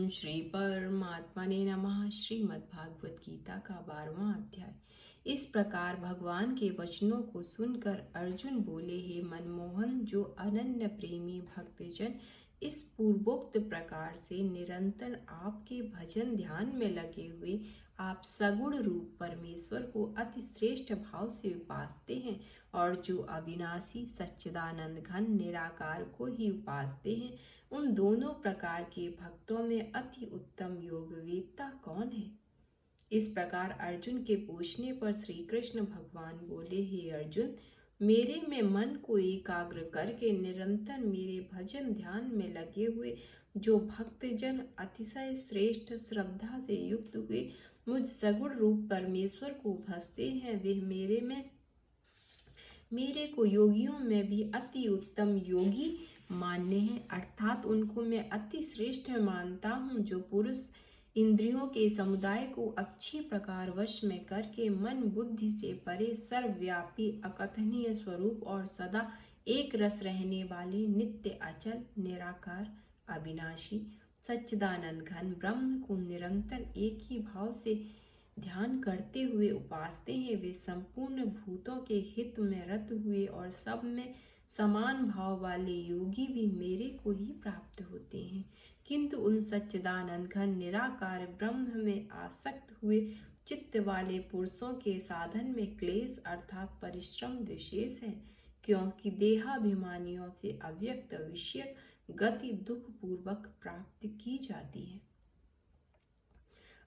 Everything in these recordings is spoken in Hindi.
ओम श्री परमात्मने नमः। श्रीमद्भागवत गीता का 12वां अध्याय। इस प्रकार भगवान के वचनों को सुनकर अर्जुन बोले, हे मनमोहन, जो अनन्य प्रेमी भक्तजन इस पूर्वोक्त प्रकार से निरंतर आपके भजन ध्यान में लगे हुए आप सगुण रूप परमेश्वर को अति श्रेष्ठ भाव से उपासते हैं और जो अविनाशी सच्चिदानंद घन निराकार को ही उपासते हैं, उन दोनों प्रकार के भक्तों में अति उत्तम योगवेत्ता कौन है? इस प्रकार अर्जुन के पूछने पर श्री कृष्ण भगवान बोले, हे अर्जुन, मेरे में मन को एकाग्र करके निरंतर मेरे भजन ध्यान में लगे हुए जो भक्तजन अतिशय श्रेष्ठ श्रद्धा से युक्त हुए मुझ सगुण रूप परमेश्वर को भजते हैं, वे मेरे को योगियों में भी अति उत्तम योगी मान्य है। अर्थात उनको मैं अति श्रेष्ठ मानता हूँ, जो पुरुष इंद्रियों के समुदाय को अच्छी प्रकार वश में करके मन बुद्धि से परे सर्वव्यापी अकथनीय स्वरूप और सदा एक रस रहने वाले नित्य अचल निराकार अविनाशी सच्चिदानंद घन ब्रह्म को निरंतर एक ही भाव से ध्यान करते हुए उपासते हैं, वे संपूर्ण भूतों के हित में रत हुए और सब में समान भाव वाले योगी भी मेरे को ही प्राप्त होते हैं। किंतु उन सच्चिदानंद घन निराकार ब्रह्म में आसक्त हुए चित्त वाले पुरुषों के साधन में क्लेश अर्थात परिश्रम विशेष है, क्योंकि देहाभिमानियों से अव्यक्त विषय गति दुख पूर्वक प्राप्त की जाती है।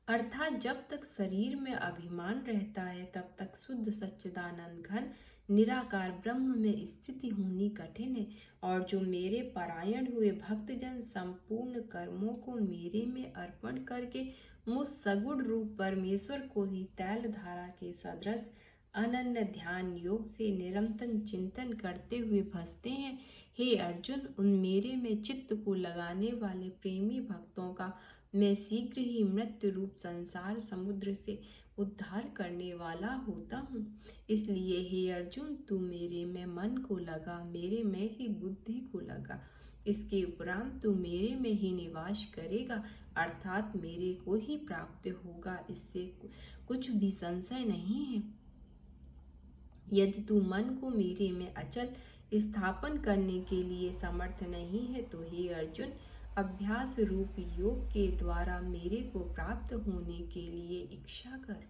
अर्थात जब तक शरीर में अभिमान रहता है तब तक शुद्ध सच्चिदानंद घन निराकार ब्रह्म में स्थिति होनी कठिन है। और जो मेरे परायण हुए भक्तजन संपूर्ण कर्मों को मेरे में अर्पण करके मुझ सगुण रूप परमेश्वर को ही तैल धारा के सदृश अनन्य ध्यान योग से निरंतर चिंतन करते हुए भजते हैं, हे अर्जुन, उन मेरे में चित्त को लगाने वाले प्रेमी भक्तों का मैं शीघ्र ही मृत्यु रूप संसार समुद्र से उद्धार करने वाला होता हूँ। इसलिए हे अर्जुन, तू मेरे में मन को लगा, मेरे में ही बुद्धि को लगा। इसके उपरांत तू मेरे में ही निवास करेगा, अर्थात मेरे को ही प्राप्त होगा, इससे कुछ भी संशय नहीं है। यदि तू मन को मेरे में अचल स्थापन करने के लिए समर्थ नहीं है तो हे अर्जुन, अभ्यास रूप योग के द्वारा मेरे को प्राप्त होने के लिए इच्छा कर।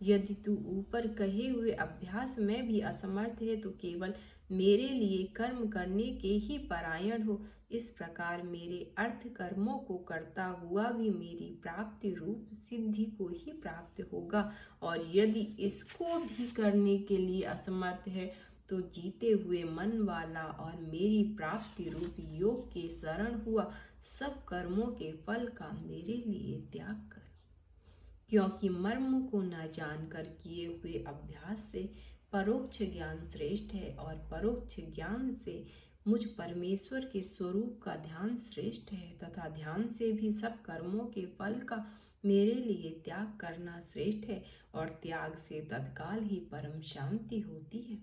यदि तू ऊपर कहे हुए अभ्यास में भी असमर्थ है तो केवल मेरे लिए कर्म करने के ही परायण हो। इस प्रकार मेरे अर्थ कर्मों को करता हुआ भी मेरी प्राप्ति रूप सिद्धि को ही प्राप्त होगा, और यदि इसको भी करने के लिए असमर्थ है तो जीते हुए मन वाला और मेरी प्राप्ति रूप योग के शरण हुआ सब कर्मों के फल का मेरे लिए त्याग कर। क्योंकि मर्म को न जानकर किए हुए अभ्यास से परोक्ष ज्ञान श्रेष्ठ है और परोक्ष ज्ञान से मुझ परमेश्वर के स्वरूप का ध्यान श्रेष्ठ है, तथा ध्यान से भी सब कर्मों के फल का मेरे लिए त्याग करना श्रेष्ठ है, और त्याग से तत्काल ही परम शांति होती है।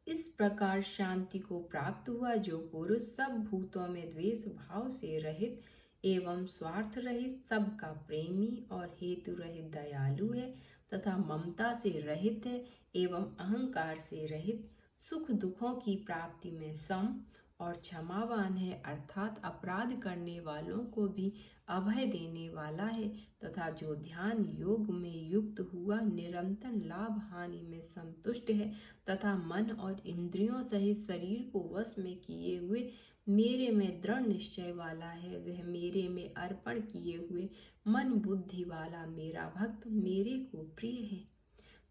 इस प्रकार शांति को प्राप्त हुआ जो पुरुष सब भूतों में द्वेष भाव से रहित एवं स्वार्थ रहित, सबका प्रेमी और हेतु रहित दयालु है, तथा ममता से रहित है एवं अहंकार से रहित, सुख दुखों की प्राप्ति में सम और क्षमावान है, अर्थात अपराध करने वालों को भी अभय देने वाला है, तथा जो ध्यान योग में युक्त हुआ निरंतर लाभ हानि में संतुष्ट है, तथा मन और इंद्रियों सहित शरीर को वश में किए हुए मेरे में दृढ़ निश्चय वाला है, वह मेरे में अर्पण किए हुए मन बुद्धि वाला मेरा भक्त मेरे को प्रिय है,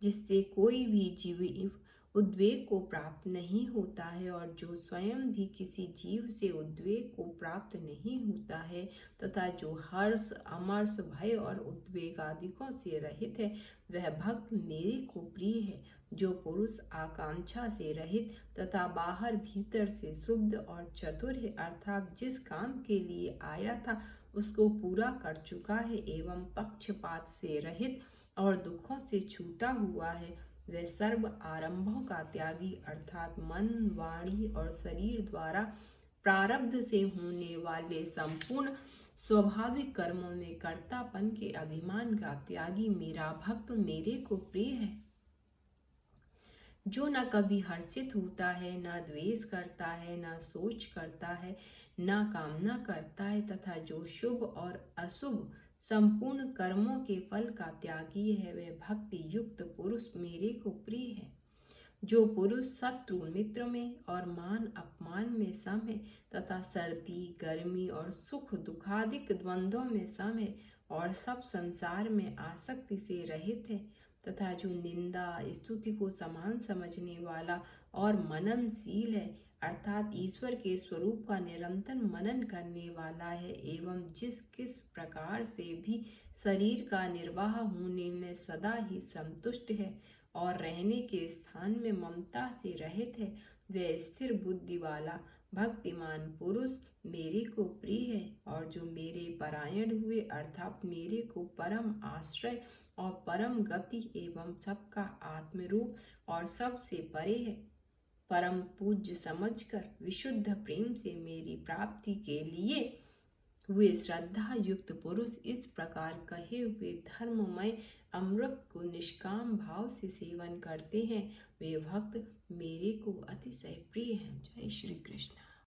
जिससे कोई भी जीव उद्वेग को प्राप्त नहीं होता है, और जो स्वयं भी किसी जीव से उद्वेग को प्राप्त नहीं होता है, तथा जो हर्ष अमर्ष भय और उद्वेग आदिकों से रहित है, वह भक्त मेरे को प्रिय है। जो पुरुष आकांक्षा से रहित तथा बाहर भीतर से शुद्ध और चतुर है, अर्थात जिस काम के लिए आया था उसको पूरा कर चुका है एवं पक्षपात से रहित और दुखों से छूटा हुआ है, वह सर्व आरंभों का त्यागी अर्थात मन वाणी और शरीर द्वारा प्रारब्ध से होने वाले संपूर्ण स्वाभाविक कर्मों में कर्तापन के अभिमान का त्यागी मेरा भक्त मेरे को प्रिय है, जो न कभी हर्षित होता है, न द्वेष करता है, न सोच करता है, न कामना करता है, तथा जो शुभ और अशुभ संपूर्ण कर्मों के फल का त्यागी है, वह भक्ति युक्त पुरुष मेरे को प्रिय है। जो पुरुष शत्रु मित्र में और मान अपमान में सम है, तथा सर्दी गर्मी और सुख दुखादिक द्वंद्वों में सम है, और सब संसार में आसक्ति से रहित है, तथा जो निंदा स्तुति को समान समझने वाला और मननशील है, अर्थात ईश्वर के स्वरूप का निरंतर मनन करने वाला है, एवं जिस किस प्रकार से भी शरीर का निर्वाह होने में सदा ही संतुष्ट है और रहने के स्थान में ममता से रहित है, वह स्थिर बुद्धि वाला भक्तिमान पुरुष मेरे को प्रिय है। और जो मेरे परायण हुए अर्थात मेरे को परम आश्रय और परम गति एवं सबका आत्मरूप और सबसे परे है, परम पूज्य समझकर विशुद्ध प्रेम से मेरी प्राप्ति के लिए हुए श्रद्धा युक्त पुरुष इस प्रकार कहे हुए धर्ममय अमृत को निष्काम भाव से सेवन करते हैं, वे भक्त मेरे को अतिशय प्रिय हैं। जय श्री कृष्ण।